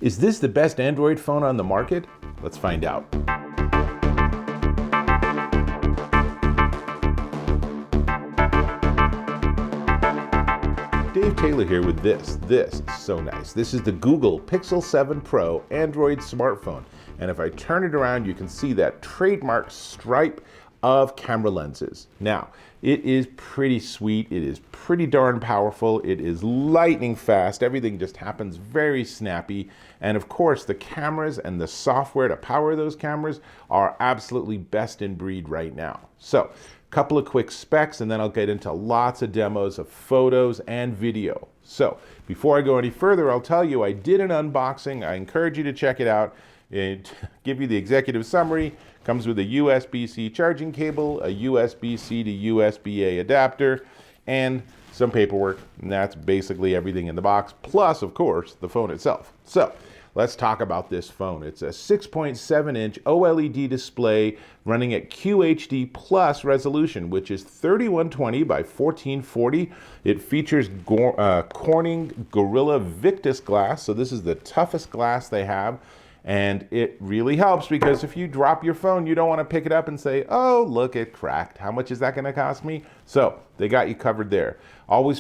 Is this the best Android phone on the market? Let's find out. Dave Taylor here with this. This is so nice. This is the Google Pixel 7 Pro Android smartphone. And if I turn it around, you can see that trademark stripe of camera lenses. Now, it is pretty sweet. It is pretty darn powerful. It is lightning fast. Everything just happens very snappy. And of course, the cameras and the software to power those cameras are absolutely best in breed right now. So, couple of quick specs, and then I'll get into lots of demos of photos and video. So, before I go any further, I'll tell you I did an unboxing. I encourage you to check it out. It give you the executive summary. Comes with a USB-C charging cable, a USB-C to USB-A adapter, and some paperwork. And that's basically everything in the box, plus, of course, the phone itself. So, let's talk about this phone. It's a 6.7-inch OLED display running at QHD plus resolution, which is 3120 by 1440. It features Corning Gorilla Victus glass, so this is the toughest glass they have. And it really helps because if you drop your phone, you don't want to pick it up and say, oh, look, it cracked. How much is that going to cost me? So they got you covered there. Also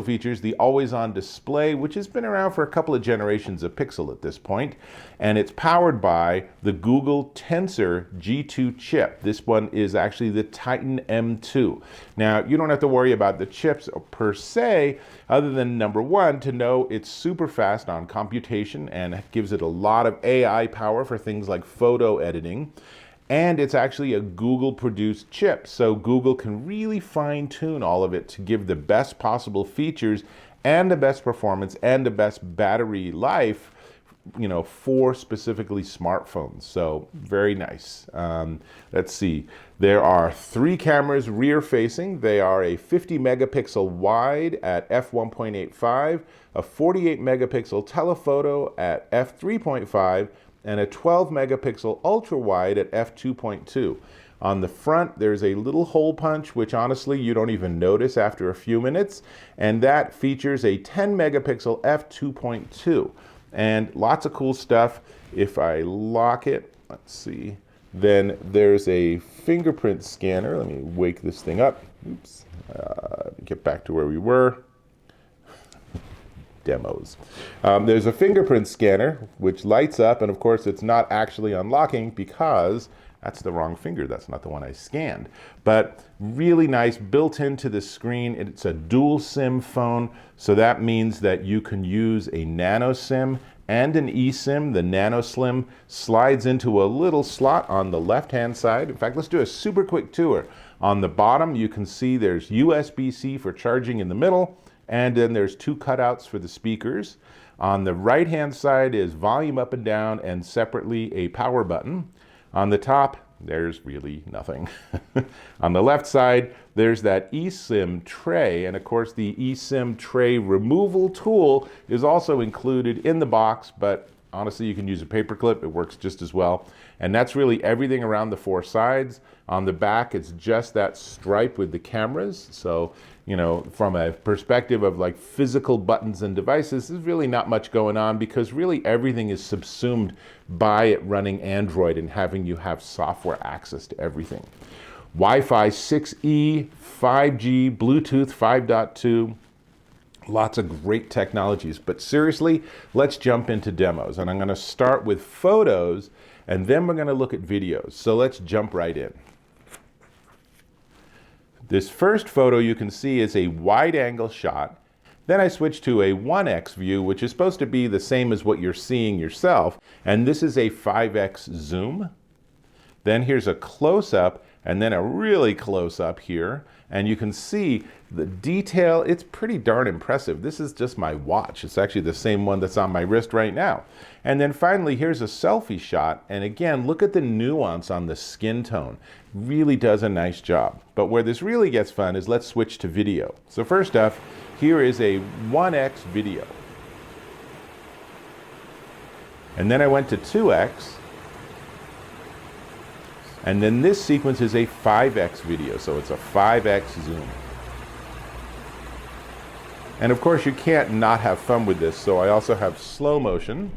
features the always-on display, which has been around for a couple of generations of Pixel at this point. And it's powered by the Google Tensor G2 chip. This one is actually the Titan M2. Now, you don't have to worry about the chips per se, other than number one, to know it's super fast on computation and gives it a lot of AI power for things like photo editing. And it's actually a Google-produced chip, so Google can really fine-tune all of it to give the best possible features and the best performance and the best battery life, for specifically smartphones. So very nice. Let's see. There are 3 cameras rear-facing. They are a 50 megapixel wide at f1.85, a 48 megapixel telephoto at f3.5, and a 12 megapixel ultra wide at f2.2. On the front, there's a little hole punch, which honestly you don't even notice after a few minutes, and that features a 10 megapixel f2.2. And lots of cool stuff. If I lock it, let's see, then there's a fingerprint scanner. Let me wake this thing up. Oops. Get back to where we were. Demos. There's a fingerprint scanner which lights up, and of course it's not actually unlocking because that's the wrong finger. That's not the one I scanned. But really nice, built into the screen. It's a dual SIM phone, so that means that you can use a nano SIM and an eSIM. The nano SIM slides into a little slot on the left-hand side. In fact, let's do a super quick tour. On the bottom, you can see there's USB-C for charging in the middle, and then there's 2 cutouts for the speakers. On the right-hand side is volume up and down, and separately a power button. On the top, there's really nothing. On the left side, there's that eSIM tray, and of course the eSIM tray removal tool is also included in the box, but honestly you can use a paper clip, it works just as well. And that's really everything around the 4 sides. On the back, it's just that stripe with the cameras. So, from a perspective of like physical buttons and devices, there's really not much going on because really everything is subsumed by it running Android and having you have software access to everything. Wi-Fi 6E, 5G, Bluetooth 5.2, lots of great technologies. But seriously, let's jump into demos. And I'm going to start with photos, and then we're going to look at videos. So let's jump right in. This first photo you can see is a wide-angle shot. Then I switch to a 1x view, which is supposed to be the same as what you're seeing yourself. And this is a 5x zoom. Then here's a close-up, and then a really close-up here. And you can see the detail. It's pretty darn impressive. This is just my watch. It's actually the same one that's on my wrist right now. And then finally, here's a selfie shot. And again, look at the nuance on the skin tone. Really does a nice job. But where this really gets fun is let's switch to video. So first up, here is a 1x video. And then I went to 2x. And then this sequence is a 5x video, so it's a 5x zoom. And of course, you can't not have fun with this, so I also have slow motion.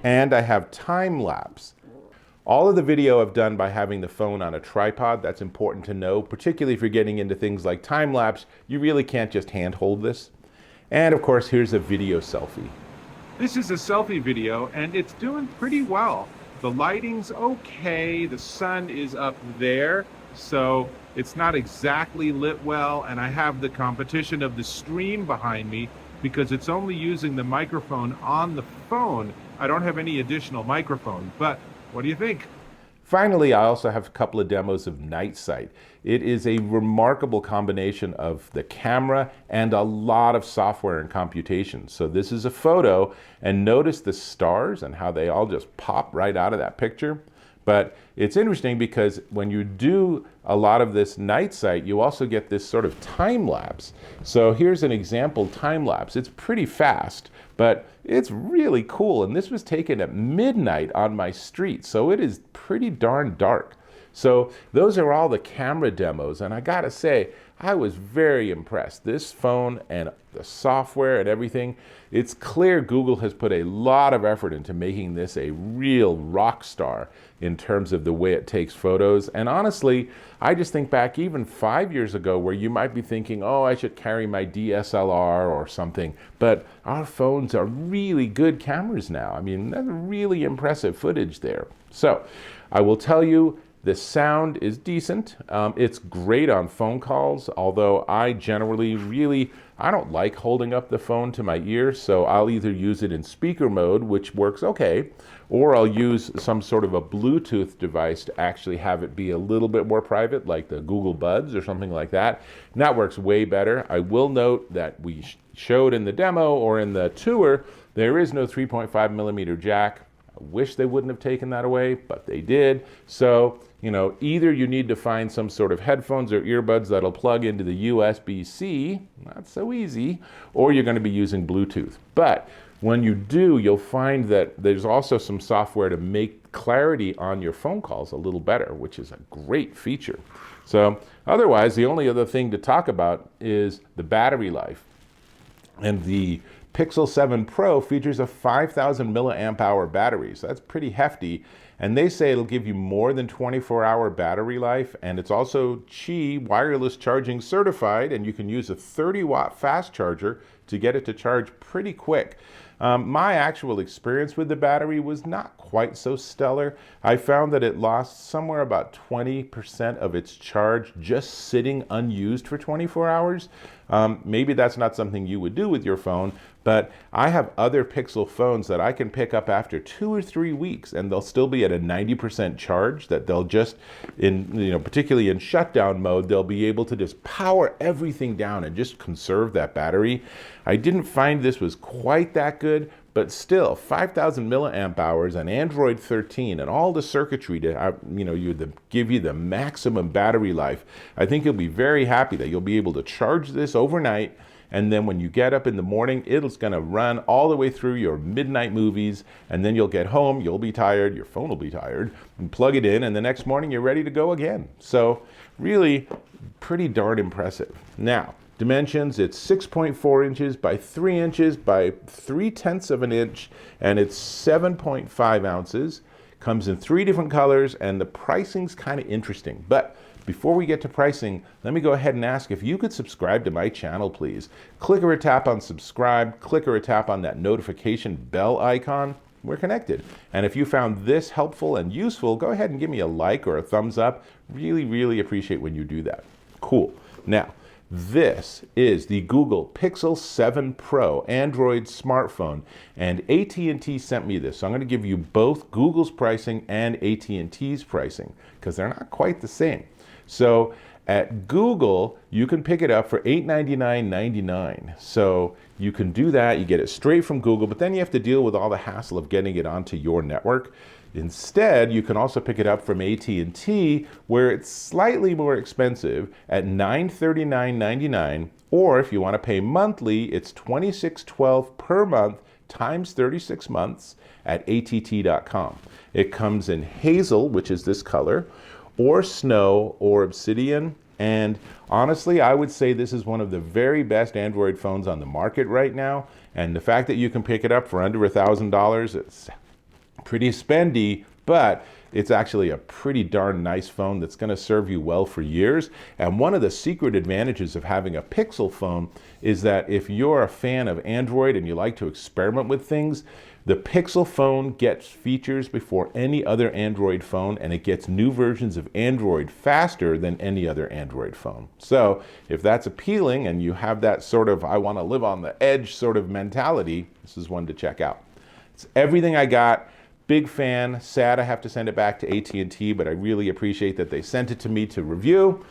And I have time lapse. All of the video I've done by having the phone on a tripod. That's important to know, particularly if you're getting into things like time lapse. You really can't just handhold this. And of course, here's a video selfie. This is a selfie video and it's doing pretty well. The lighting's okay, the sun is up there, so it's not exactly lit well, and I have the competition of the stream behind me because it's only using the microphone on the phone. I don't have any additional microphone, but what do you think? Finally, I also have a couple of demos of Night Sight. It is a remarkable combination of the camera and a lot of software and computation. So this is a photo, and notice the stars and how they all just pop right out of that picture. But it's interesting because when you do a lot of this Night Sight, you also get this sort of time lapse. So here's an example time lapse. It's pretty fast, but it's really cool. And this was taken at midnight on my street, so it is pretty darn dark. So those are all the camera demos, and I gotta say, I was very impressed. This phone and the software and everything, it's clear Google has put a lot of effort into making this a real rock star in terms of the way it takes photos. And honestly, I just think back even 5 years ago where you might be thinking, oh, I should carry my DSLR or something. But our phones are really good cameras now. I mean, that's really impressive footage there. So I will tell you, the sound is decent. It's great on phone calls, although I generally I don't like holding up the phone to my ear, so I'll either use it in speaker mode, which works okay, or I'll use some sort of a Bluetooth device to actually have it be a little bit more private, like the Google Buds or something like that. And that works way better. I will note that we showed in the demo or in the tour, there is no 3.5 millimeter jack. I wish they wouldn't have taken that away, but they did. So, you know, either you need to find some sort of headphones or earbuds that'll plug into the USB-C, not so easy, or you're going to be using Bluetooth. But when you do, you'll find that there's also some software to make clarity on your phone calls a little better, which is a great feature. So otherwise, the only other thing to talk about is the battery life. And the Pixel 7 Pro features a 5,000 milliamp hour battery, so that's pretty hefty. And they say it'll give you more than 24-hour battery life, and it's also Qi wireless charging certified, and you can use a 30-watt fast charger to get it to charge pretty quick. My actual experience with the battery was not quite so stellar. I found that it lost somewhere about 20% of its charge just sitting unused for 24 hours. Maybe that's not something you would do with your phone, but I have other Pixel phones that I can pick up after 2 or 3 weeks and they'll still be at a 90% charge, that they'll just, particularly in shutdown mode, they'll be able to just power everything down and just conserve that battery. I didn't find this was quite that good, but still 5,000 milliamp hours on Android 13 and all the circuitry to give you the maximum battery life. I think you'll be very happy that you'll be able to charge this overnight, and then when you get up in the morning, it's going to run all the way through your midnight movies, and then you'll get home, you'll be tired, your phone will be tired, and plug it in, and the next morning you're ready to go again. So really pretty darn impressive. Now, dimensions, it's 6.4 inches by 3 inches by 3/10 of an inch, and it's 7.5 ounces. Comes in 3 different colors, and the pricing's kind of interesting. But before we get to pricing, let me go ahead and ask if you could subscribe to my channel, please. Click or tap on subscribe, click or tap on that notification bell icon. We're connected. And if you found this helpful and useful, go ahead and give me a like or a thumbs up. Really, really appreciate when you do that. Cool. Now, this is the Google Pixel 7 Pro Android smartphone, and AT&T sent me this. So I'm going to give you both Google's pricing and AT&T's pricing because they're not quite the same. So at Google, you can pick it up for $899.99. So you can do that. You get it straight from Google, but then you have to deal with all the hassle of getting it onto your network. Instead, you can also pick it up from AT&T, where it's slightly more expensive at $939.99, or if you want to pay monthly, it's $26.12 per month times 36 months at att.com. It comes in hazel, which is this color, or snow, or obsidian, And honestly, I would say this is one of the very best Android phones on the market right now. And the fact that you can pick it up for under $1,000, it's pretty spendy, but it's actually a pretty darn nice phone that's going to serve you well for years. And one of the secret advantages of having a Pixel phone is that if you're a fan of Android and you like to experiment with things, the Pixel phone gets features before any other Android phone, and it gets new versions of Android faster than any other Android phone. So if that's appealing and you have that sort of I want to live on the edge sort of mentality, this is one to check out. It's everything I got. Big fan. Sad I have to send it back to AT&T, but I really appreciate that they sent it to me to review.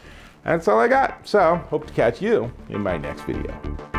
That's all I got. So hope to catch you in my next video.